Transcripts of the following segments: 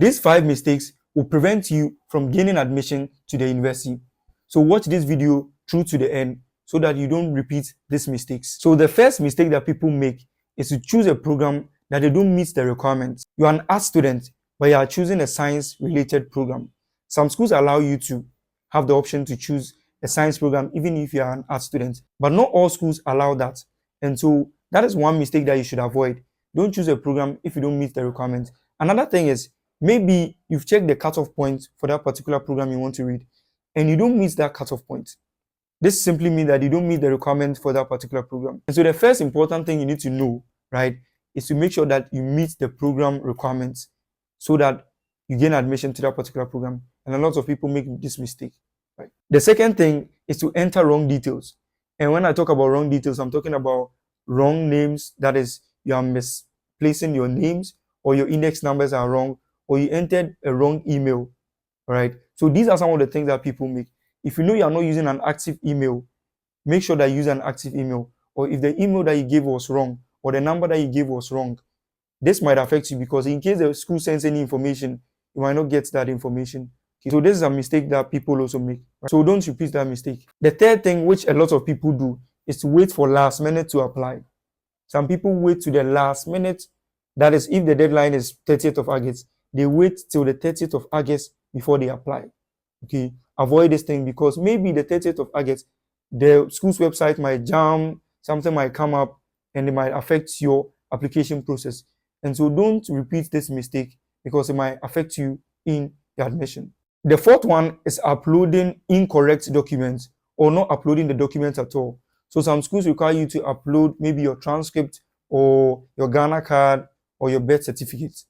These 5 mistakes will prevent you from gaining admission to the university. So watch this video through to the end so that you don't repeat these mistakes. So the first mistake that people make is to choose a program that they don't meet the requirements. You are an art student, but you are choosing a science-related program. Some schools allow you to have the option to choose a science program even if you are an art student, but not all schools allow that. And so that is one mistake that you should avoid. Don't choose a program if you don't meet the requirements. Another thing is, maybe you've checked the cutoff point for that particular program you want to read, and you don't meet that cutoff point. This simply means that you don't meet the requirements for that particular program. And so the first important thing you need to know, right, is to make sure that you meet the program requirements so that you gain admission to that particular program. And a lot of people make this mistake. Right? The second thing is to enter wrong details. And when I talk about wrong details, I'm talking about wrong names. That is, you are misplacing your names, or your index numbers are wrong, or you entered a wrong email. Right? So these are some of the things that people make. If you know you are not using an active email, make sure that you use an active email. Or if the email that you gave was wrong, or the number that you gave was wrong, this might affect you, because in case the school sends any information, you might not get that information. Okay, so this is a mistake that people also make. Right? So don't repeat that mistake. The third thing, which a lot of people do, is to wait for last minute to apply. Some people wait to the last minute. That is, if the deadline is 30th of August, they wait till the 30th of August before they apply. Okay, avoid this thing, because maybe the 30th of August, the school's website might jam, something might come up, and it might affect your application process. And so don't repeat this mistake, because it might affect you in your admission. The fourth one is uploading incorrect documents, or not uploading the documents at all. So some schools require you to upload maybe your transcript, or your Ghana card, or your birth certificate.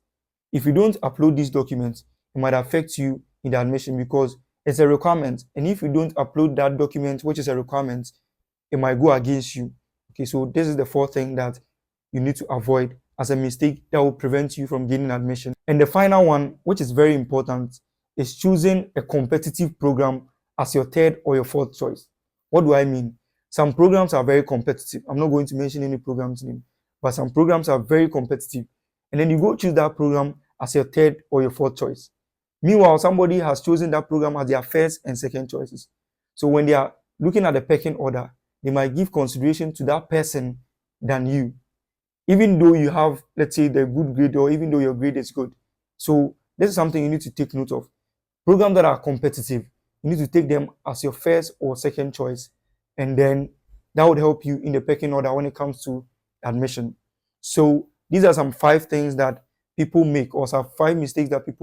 If you don't upload these documents, it might affect you in the admission, because it's a requirement. And if you don't upload that document, which is a requirement, it might go against you. Okay, so this is the fourth thing that you need to avoid as a mistake that will prevent you from gaining admission. And the final one, which is very important, is choosing a competitive program as your third or your fourth choice. What do I mean? Some programs are very competitive. I'm not going to mention any program's name, but some programs are very competitive. And then you go choose that program as your third or your fourth choice. Meanwhile, somebody has chosen that program as their first and second choices. So when they are looking at the pecking order, they might give consideration to that person than you, even though you have, let's say, the good grade, or even though your grade is good. So this is something you need to take note of. Programs that are competitive, you need to take them as your first or second choice, and then that would help you in the pecking order when it comes to admission. So these are some 5 things that people make, or some 5 mistakes that people